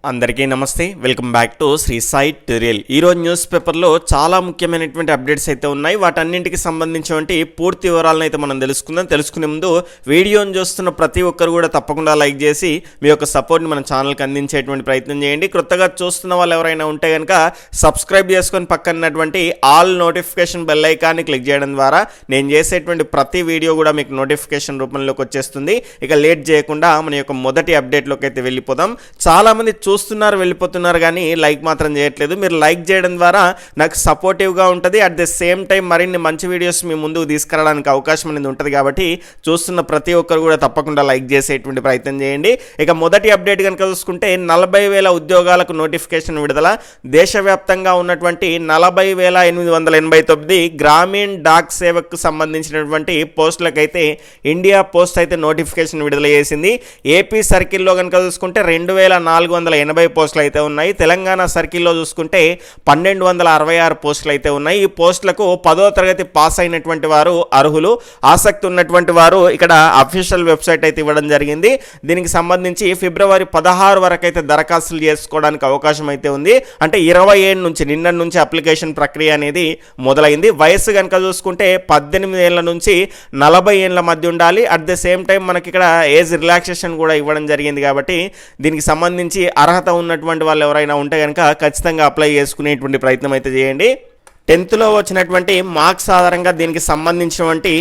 అందరికీ నమస్తే, welcome back to Sri Sai tutorial. ఈరోజు న్యూస్ పేపర్లో చాలా ముఖ్యమైనటువంటి అప్డేట్స్ అయితే ఉన్నాయి. వాటన్నింటికి సంబంధించినటువంటి పూర్తి వివరాలను అయితే మనం తెలుసుకునే ముందు వీడియోని చూస్తున్న ప్రతి ఒక్కరు కూడా తప్పకుండా లైక్ చేసి మీ యొక్క సపోర్ట్ని మన ఛానల్కి అందించేటువంటి ప్రయత్నం చేయండి. కొత్తగా చూస్తున్న వాళ్ళు ఎవరైనా ఉంటే కనుక సబ్స్క్రైబ్ చేసుకొని పక్కనటువంటి ఆల్ నోటిఫికేషన్ బెల్ ఐకాన్ని క్లిక్ చేయడం ద్వారా నేను చేసేటువంటి ప్రతి వీడియో కూడా మీకు నోటిఫికేషన్ రూపంలోకి వచ్చేస్తుంది. ఇక లేట్ చేయకుండా మన యొక్క మొదటి అప్డేట్లోకి అయితే వెళ్ళిపోదాం. చాలామంది చూస్తున్నారు, వెళ్ళిపోతున్నారు, కానీ లైక్ మాత్రం చేయట్లేదు. మీరు లైక్ చేయడం ద్వారా నాకు సపోర్టివ్గా ఉంటుంది. అట్ ద సేమ్ టైం మరిన్ని మంచి వీడియోస్ మీ ముందుకు తీసుకురావడానికి అవకాశం అనేది ఉంటుంది. కాబట్టి చూస్తున్న ప్రతి ఒక్కరు కూడా తప్పకుండా లైక్ చేసేటువంటి ప్రయత్నం చేయండి. ఇక మొదటి అప్డేట్ కనుక చూసుకుంటే 40,000 ఉద్యోగాలకు నోటిఫికేషన్ విడుదల. దేశవ్యాప్తంగా ఉన్నటువంటి 40,889 గ్రామీణ డాక్ సేవకు సంబంధించినటువంటి పోస్టులకైతే ఇండియా పోస్ట్ అయితే నోటిఫికేషన్ విడుదల చేసింది. ఏపీ సర్కిల్లో కనుక చూసుకుంటే 2,480 పోస్టులు అయితే ఉన్నాయి. తెలంగాణ సర్కిల్లో చూసుకుంటే 1,266 పోస్టులు అయితే ఉన్నాయి. ఈ పోస్టులకు 10వ తరగతి పాస్ అయినటువంటి వారు అర్హులు. ఆసక్తి ఉన్నటువంటి వారు ఇక్కడ అఫీషియల్ వెబ్సైట్ అయితే ఇవ్వడం జరిగింది. దీనికి సంబంధించి ఫిబ్రవరి 16 వరకు అయితే దరఖాస్తులు చేసుకోవడానికి అవకాశం అయితే ఉంది. అంటే 27 నుంచి నిన్న నుంచి అప్లికేషన్ ప్రక్రియ అనేది మొదలైంది. వయస్సు కనుక చూసుకుంటే 18 ఏళ్ల నుంచి 40 ఏళ్ల మధ్య ఉండాలి. అట్ ద సేమ్ టైం మనకి ఇక్కడ ఏజ్ రిలాక్సేషన్ కూడా ఇవ్వడం జరిగింది. కాబట్టి దీనికి సంబంధించి అర్హత ఉన్నటువంటి వాళ్ళు ఎవరైనా ఉంటే కనుక ఖచ్చితంగా అప్లై చేసుకునేటువంటి ప్రయత్నం అయితే చేయండి. 10th వచ్చినటువంటి మార్క్స్ ఆధారంగా దీనికి సంబంధించినటువంటి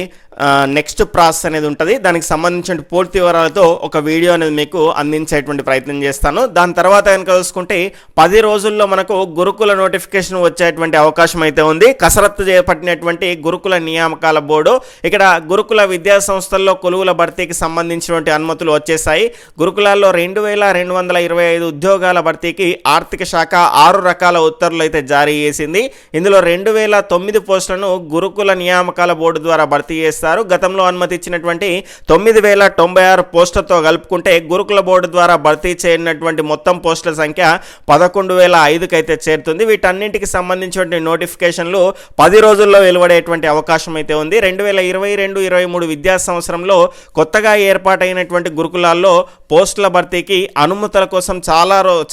నెక్స్ట్ ప్రాసెస్ అనేది ఉంటుంది. దానికి సంబంధించిన పూర్తి వివరాలతో ఒక వీడియో అనేది మీకు అందించేటువంటి ప్రయత్నం చేస్తాను. దాని తర్వాత కనుక చూసుకుంటే 10 రోజుల్లో మనకు గురుకుల నోటిఫికేషన్ వచ్చేటువంటి అవకాశం అయితే ఉంది. కసరత్తు చేపట్టినటువంటి గురుకుల నియామకాల బోర్డు ఇక్కడ గురుకుల విద్యా సంస్థల్లో కొలువుల భర్తీకి సంబంధించినటువంటి అనుమతులు వచ్చేసాయి. గురుకులాల్లో 2,225 ఉద్యోగాల భర్తీకి ఆర్థిక శాఖ 6 రకాల ఉత్తర్వులు అయితే జారీ చేసింది. ఇందులో 2,009 పోస్టులను గురుకుల నియామకాల బోర్డు ద్వారా భర్తీ చేస్తారు. గతంలో అనుమతి ఇచ్చినటువంటి 9,096 పోస్టులతో కలుపుకుంటే గురుకుల బోర్డు ద్వారా భర్తీ చేయనటువంటి మొత్తం పోస్టుల సంఖ్య 11,005కి అయితే చేరుతుంది. వీటన్నింటికి సంబంధించిన నోటిఫికేషన్లు 10 రోజుల్లో వెలువడేటువంటి అవకాశం అయితే ఉంది. 2022-23 విద్యా సంవత్సరంలో కొత్తగా ఏర్పాటైనటువంటి గురుకులాల్లో పోస్టుల భర్తీకి అనుమతుల కోసం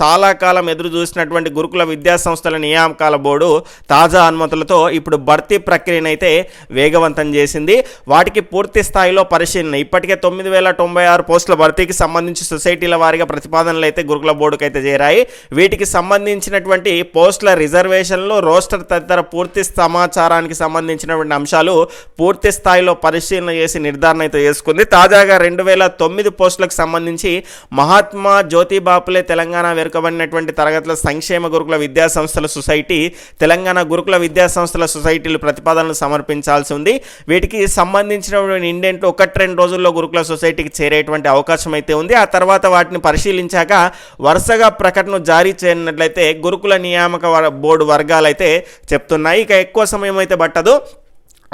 చాలా కాలం ఎదురు చూసినటువంటి గురుకుల విద్యా సంస్థల నియామకాల బోర్డు తాజా అనుమతులతో ఇప్పుడు భర్తీ ప్రక్రియనైతే వేగవంతం చేసింది. వాటికి పూర్తి స్థాయిలో పరిశీలన. ఇప్పటికే 9,096 పోస్టుల భర్తీకి సంబంధించి సొసైటీల వారీగా ప్రతిపాదనలు అయితే గురుకుల బోర్డుకు అయితే చేరాయి. వీటికి సంబంధించినటువంటి పోస్టుల రిజర్వేషన్లు, రోస్టర్ తదితర పూర్తి సమాచారానికి సంబంధించినటువంటి అంశాలు పూర్తి స్థాయిలో పరిశీలన చేసి నిర్ధారణ అయితే చేసుకుంది. తాజాగా 2,009 పోస్టులకు సంబంధించి మహాత్మా జ్యోతిబాపులే తెలంగాణ వెనుకబడినటువంటి తరగతుల సంక్షేమ గురుకుల విద్యా సంస్థల సొసైటీ, తెలంగాణ గురుకుల విద్యా సంస్థల సొసైటీలు ప్రతిపాదనలు సమర్పించాల్సి ఉంది. వీటికి సంబంధించినటువంటి ఇండెంట్లు 1-2 రోజుల్లో గురుకుల సొసైటీకి చేరేటువంటి అవకాశం అయితే ఉంది. ఆ తర్వాత వాటిని పరిశీలించాక వరుసగా ప్రకటన జారీ చేయనట్లయితే గురుకుల నియామక బోర్డు వర్గాలు అయితే చెప్తున్నాయి. ఇక ఎక్కువ సమయం అయితే పట్టదు.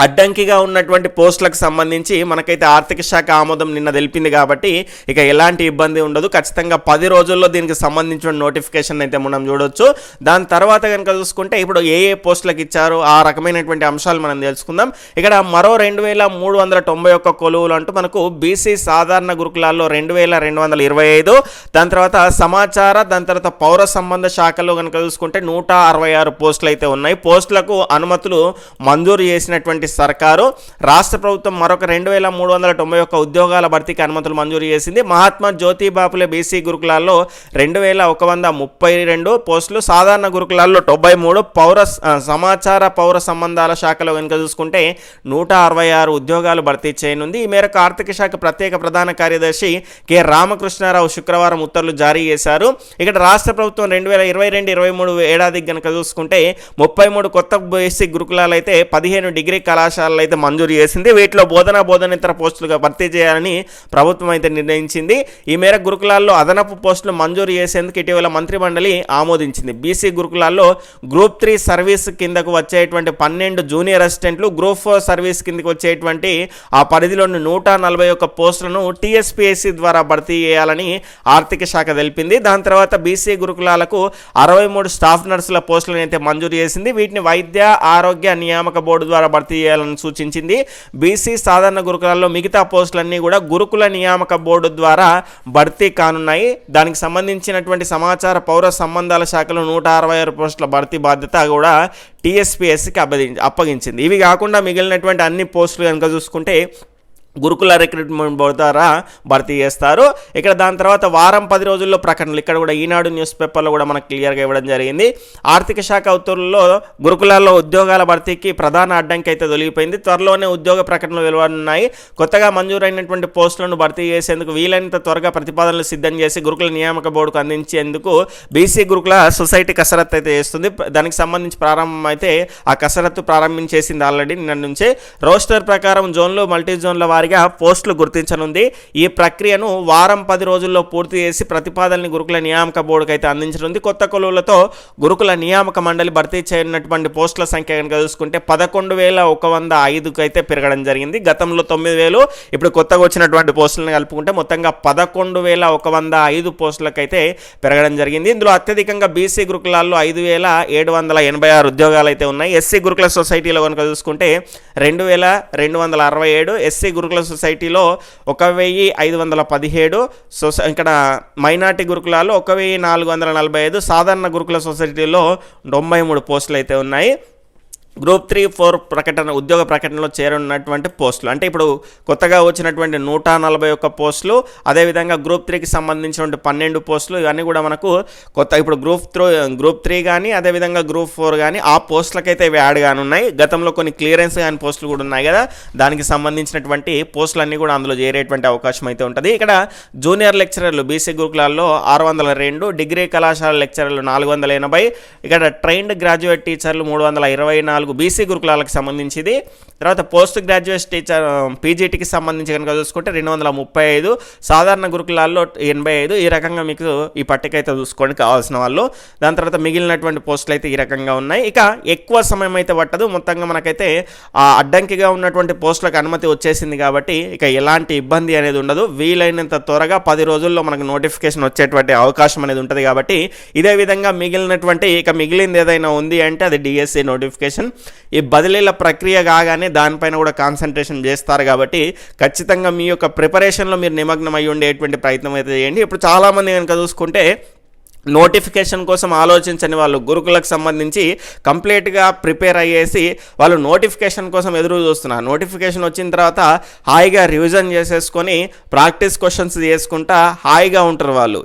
అడ్డంకిగా ఉన్నటువంటి పోస్టులకు సంబంధించి మనకైతే ఆర్థిక శాఖ ఆమోదం నిన్న తెలిపింది. కాబట్టి ఇక ఎలాంటి ఇబ్బంది ఉండదు. ఖచ్చితంగా 10 రోజుల్లో దీనికి సంబంధించిన నోటిఫికేషన్ అయితే మనం చూడొచ్చు. దాని తర్వాత కనుక చూసుకుంటే ఇప్పుడు ఏ పోస్టులకు ఇచ్చారు ఆ రకమైనటువంటి అంశాలు మనం తెలుసుకుందాం. ఇక్కడ మరో 2,391 కొలువులు అంటూ మనకు బీసీ సాధారణ గురుకులాల్లో 2,225, దాని తర్వాత సమాచార, దాని తర్వాత పౌర సంబంధ శాఖలో కనుక చూసుకుంటే 166 పోస్టులు అయితే ఉన్నాయి. పోస్టులకు అనుమతులు మంజూరు చేసినటువంటి సర్కారు. రాష్ట్ర ప్రభుత్వం మరొక 2,391 ఉద్యోగాల భర్తీకి అనుమతులు మంజూరు చేసింది. మహాత్మా జ్యోతిబాపులే బీసీ గురుకులాల్లో 2,132 పోస్టులు, సాధారణ గురుకులాల్లో 93, సమాచార పౌర సంబంధాల శాఖలో కనుక చూసుకుంటే 166 ఉద్యోగాలు భర్తీ చేయనుంది. ఈ మేరకు ఆర్థిక శాఖ ప్రత్యేక ప్రధాన కార్యదర్శి కె రామకృష్ణారావు శుక్రవారం ఉత్తర్వులు జారీ చేశారు. ఇక్కడ రాష్ట్ర ప్రభుత్వం 2022-23 ఏడాదికి కనుక చూసుకుంటే 33 కొత్త బీసీ గురుకులాలు అయితే 15 డిగ్రీ కళాశాలలు అయితే మంజూరు చేసింది. వీటిలో బోధనేతర పోస్టులుగా భర్తీ చేయాలని ప్రభుత్వం అయితే నిర్ణయించింది. ఈ మేరకు గురుకులాల్లో అదనపు పోస్టులు మంజూరు చేసేందుకు ఇటీవల మంత్రిమండలి ఆమోదించింది. బీసీ గురుకులాల్లో గ్రూప్ 3 సర్వీస్ కిందకు వచ్చేటువంటి 12 జూనియర్ అసిస్టెంట్లు, గ్రూప్ 4 సర్వీస్ కిందకు వచ్చేటువంటి ఆ పరిధిలోని 141 పోస్టులను TSPSC ద్వారా భర్తీ చేయాలని ఆర్థిక శాఖ తెలిపింది. దాని తర్వాత బీసీ గురుకులాలకు 63 స్టాఫ్ నర్సుల పోస్టులను అయితే మంజూరు చేసింది. వీటిని వైద్య ఆరోగ్య నియామక బోర్డు ద్వారా భర్తీ చేయాలని సూచించింది. బీసీ సాధారణ గురుకులాల్లో మిగతా పోస్టులన్నీ కూడా గురుకుల నియామక బోర్డు ద్వారా భర్తీ కానున్నాయి. దానికి సంబంధించినటువంటి సమాచార పౌర సంబంధాల శాఖలో 166 పోస్టుల భర్తీ బాధ్యత కూడా TSPSCకి అప్పగించింది. ఇవి కాకుండా మిగిలినటువంటి అన్ని పోస్టులు కనుక చూసుకుంటే గురుకుల రిక్రూట్మెంట్ బోర్డు ద్వారా భర్తీ చేస్తారు. ఇక్కడ దాని తర్వాత వారం 10 రోజుల్లో ప్రకటనలు, ఇక్కడ కూడా ఈనాడు న్యూస్ పేపర్లో కూడా మనకు క్లియర్గా ఇవ్వడం జరిగింది. ఆర్థిక శాఖ ఉత్తర్వుల్లో గురుకులాల్లో ఉద్యోగాల భర్తీకి ప్రధాన అడ్డంకి అయితే తొలగిపోయింది. త్వరలోనే ఉద్యోగ ప్రకటనలు వెలువడనున్నాయి. కొత్తగా మంజూరైనటువంటి పోస్టులను భర్తీ చేసేందుకు వీలైనంత త్వరగా ప్రతిపాదనలు సిద్ధం చేసి గురుకుల నియామక బోర్డుకు అందించేందుకు బీసీ గురుకుల సొసైటీ కసరత్తు అయితే చేస్తుంది. దానికి సంబంధించి ప్రారంభం అయితే ఆ కసరత్తు ప్రారంభించేసింది ఆల్రెడీ నిన్న నుంచే. రోస్టర్ ప్రకారం జోన్లు మల్టీ జోన్ల వారి పోస్టులు గుర్తించనుంది. ఈ ప్రక్రియను వారం 10 రోజుల్లో పూర్తి చేసి ప్రతిపాదనని గురుకుల నియామక బోర్డుకు అయితే అందించనుంది. కొత్త కొలువులతో గురుకుల నియామక మండలి భర్తీ చేయనటువంటి పోస్టుల సంఖ్య కనుక చూసుకుంటే 11,105కు అయితే పెరగడం జరిగింది. గతంలో 9,000, ఇప్పుడు కొత్తగా వచ్చినటువంటి పోస్టులను కలుపుకుంటే మొత్తంగా 11,105 పోస్టులకు అయితే పెరగడం జరిగింది. ఇందులో అత్యధికంగా బీసీ గురుకులాల్లో 5,786 ఉద్యోగాలు అయితే ఉన్నాయి. ఎస్సీ గురుకుల సొసైటీలో కనుక చూసుకుంటే 2,267, ఎస్సీ గురుకుల సొసైటీలో 1,517, ఇక్కడ మైనార్టీ గురుకులాల్లో 1,445, సాధారణ గురుకుల సొసైటీలో 93 పోస్టులు అయితే ఉన్నాయి. గ్రూప్ 3, 4 ప్రకటన ఉద్యోగ ప్రకటనలో చేరున్నటువంటి పోస్టులు అంటే ఇప్పుడు కొత్తగా వచ్చినటువంటి 141 పోస్టులు, అదేవిధంగా గ్రూప్ 3కి సంబంధించినటువంటి 12 పోస్టులు, ఇవన్నీ కూడా మనకు కొత్త ఇప్పుడు గ్రూప్ 3 కానీ అదేవిధంగా గ్రూప్ 4 కానీ ఆ పోస్టులకైతే ఇవి యాడ్ కానున్నాయి. గతంలో కొన్ని క్లియరెన్స్ కానీ పోస్టులు కూడా ఉన్నాయి కదా, దానికి సంబంధించినటువంటి పోస్టులన్నీ కూడా అందులో చేరేటువంటి అవకాశం అయితే ఉంటుంది. ఇక్కడ జూనియర్ లెక్చరర్లు బీసీ గురుకులాల్లో 602, డిగ్రీ కళాశాల లెక్చరర్లు 480, ఇక్కడ ట్రైన్డ్ గ్రాడ్యుయేట్ టీచర్లు 324 బీసీ గురుకులాలకు సంబంధించింది. తర్వాత పోస్ట్ గ్రాడ్యుయేట్ టీచర్ పీజీటీకి సంబంధించి కనుక చూసుకుంటే 235, సాధారణ గురుకులాల్లో 85. ఈ రకంగా మీకు ఈ పట్టిక అయితే చూసుకోండి కావాల్సిన వాళ్ళు. దాని తర్వాత మిగిలినటువంటి పోస్టులు అయితే ఈ రకంగా ఉన్నాయి. ఇక ఎక్కువ సమయం అయితే పట్టదు, మొత్తంగా మనకైతే ఆ అడ్డంకిగా ఉన్నటువంటి పోస్టులకు అనుమతి వచ్చేసింది కాబట్టి ఇక ఎలాంటి ఇబ్బంది అనేది ఉండదు. వీలైనంత త్వరగా 10 రోజుల్లో మనకు నోటిఫికేషన్ వచ్చేటువంటి అవకాశం అనేది ఉంటుంది కాబట్టి ఇదే విధంగా మిగిలింది ఏదైనా ఉంది అంటే అది డిఎస్సి నోటిఫికేషన్. ఈ బదిలీల ప్రక్రియ కాగానే దానిపైన కూడా కాన్సన్ట్రేషన్ చేస్తారు కాబట్టి ఖచ్చితంగా మీ యొక్క ప్రిపరేషన్లో మీరు నిమగ్నం అయ్యి ఉండేటువంటి ప్రయత్నం అయితే చేయండి. ఇప్పుడు చాలామంది కనుక చూసుకుంటే నోటిఫికేషన్ కోసం ఆలోచించని వాళ్ళు గురుకులకు సంబంధించి కంప్లీట్గా ప్రిపేర్ అయ్యేసి వాళ్ళు నోటిఫికేషన్ కోసం ఎదురు చూస్తున్నారు. నోటిఫికేషన్ వచ్చిన తర్వాత హాయిగా రివిజన్ చేసేసుకొని ప్రాక్టీస్ క్వశ్చన్స్ చేసుకుంటా హాయిగా ఉంటారు వాళ్ళు.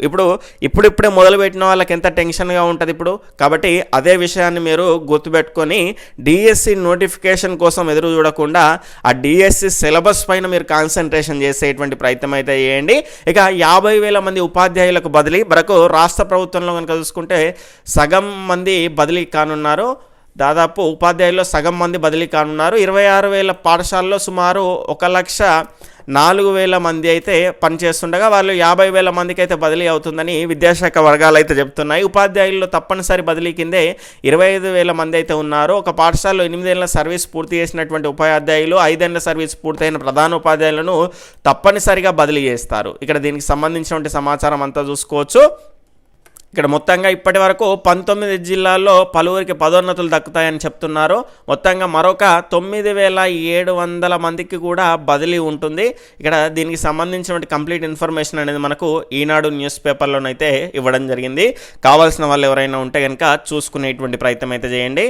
ఇప్పుడిప్పుడే మొదలుపెట్టిన వాళ్ళకి ఎంత టెన్షన్గా ఉంటుంది ఇప్పుడు. కాబట్టి అదే విషయాన్ని మీరు గుర్తుపెట్టుకొని డిఎస్సి నోటిఫికేషన్ కోసం ఎదురు చూడకుండా ఆ డిఎస్సి సిలబస్ పైన మీరు కాన్సన్ట్రేషన్ చేసేటువంటి ప్రయత్నం అయితే చేయండి. ఇక 50,000 మంది ఉపాధ్యాయులకు బదిలీ వరకు రాష్ట్ర ప్రభుత్వంలో కనుక చూసుకుంటే సగం మంది బదిలీ కానున్నారు. దాదాపు ఉపాధ్యాయుల్లో సగం మంది బదిలీ కానున్నారు. 26,000 పాఠశాలలో సుమారు 1,04,000 మంది అయితే పనిచేస్తుండగా వాళ్ళు 50,000 మందికి అయితే బదిలీ అవుతుందని విద్యాశాఖ వర్గాలు అయితే చెప్తున్నాయి. ఉపాధ్యాయుల్లో తప్పనిసరి బదిలీ కిందే 25,000 మంది అయితే ఉన్నారు. ఒక పాఠశాలలో 8 ఏళ్ల సర్వీస్ పూర్తి చేసినటువంటి ఉపాధ్యాయులు 5 ఏళ్ల సర్వీస్ పూర్తయిన ప్రధాన ఉపాధ్యాయులను తప్పనిసరిగా బదిలీ చేస్తారు. ఇక్కడ దీనికి సంబంధించినటువంటి సమాచారం అంతా చూసుకోవచ్చు. ఇక్కడ మొత్తంగా ఇప్పటి వరకు 19 జిల్లాల్లో పలువురికి పదోన్నతులు దక్కుతాయని చెప్తున్నారు. మొత్తంగా మరొక 9,700 మందికి కూడా బదిలీ ఉంటుంది. ఇక్కడ దీనికి సంబంధించినటువంటి కంప్లీట్ ఇన్ఫర్మేషన్ అనేది మనకు ఈనాడు న్యూస్ పేపర్లోనైతే ఇవ్వడం జరిగింది. కావాల్సిన వాళ్ళు ఎవరైనా ఉంటే కనుక చూసుకునేటువంటి ప్రయత్నం అయితే చేయండి.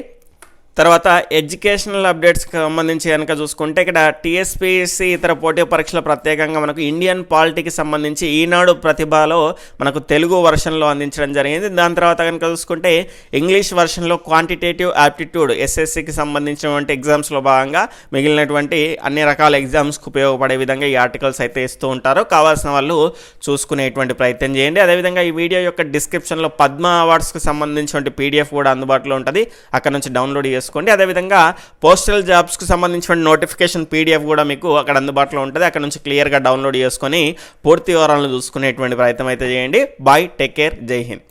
తర్వాత ఎడ్యుకేషనల్ అప్డేట్స్కి సంబంధించి కనుక చూసుకుంటే ఇక్కడ టీఎస్పీఎస్సీ ఇతర పోటీ పరీక్షల ప్రత్యేకంగా మనకు ఇండియన్ పాలిటీకి సంబంధించి ఈనాడు ప్రతిభలో మనకు తెలుగు వర్షన్లో అందించడం జరిగింది. దాని తర్వాత కనుక చూసుకుంటే ఇంగ్లీష్ వర్షన్లో క్వాంటిటేటివ్ యాప్టిట్యూడ్ ఎస్ఎస్సికి సంబంధించినటువంటి ఎగ్జామ్స్లో భాగంగా మిగిలినటువంటి అన్ని రకాల ఎగ్జామ్స్కి ఉపయోగపడే విధంగా ఈ ఆర్టికల్స్ అయితే ఇస్తూ ఉంటారు. కావాల్సిన వాళ్ళు చూసుకునేటువంటి ప్రయత్నం చేయండి. అదేవిధంగా ఈ వీడియో యొక్క డిస్క్రిప్షన్లో పద్మ అవార్డ్స్కి సంబంధించినటువంటి పీడిఎఫ్ కూడా అందుబాటులో ఉంటుంది, అక్కడ నుంచి డౌన్లోడ్ చేసుకోండి. అదేవిధంగా పోస్టల్ జాబ్స్కి సంబంధించిన నోటిఫికేషన్ పీడిఎఫ్ కూడా మీకు అక్కడ అందుబాటులో ఉంటుంది, అక్కడ నుంచి క్లియర్గా డౌన్లోడ్ చేసుకొని పూర్తి వివరాలను చూసుకునేటువంటి ప్రయత్నం అయితే చేయండి. బాయ్, టేక్ కేర్, జై హింద్.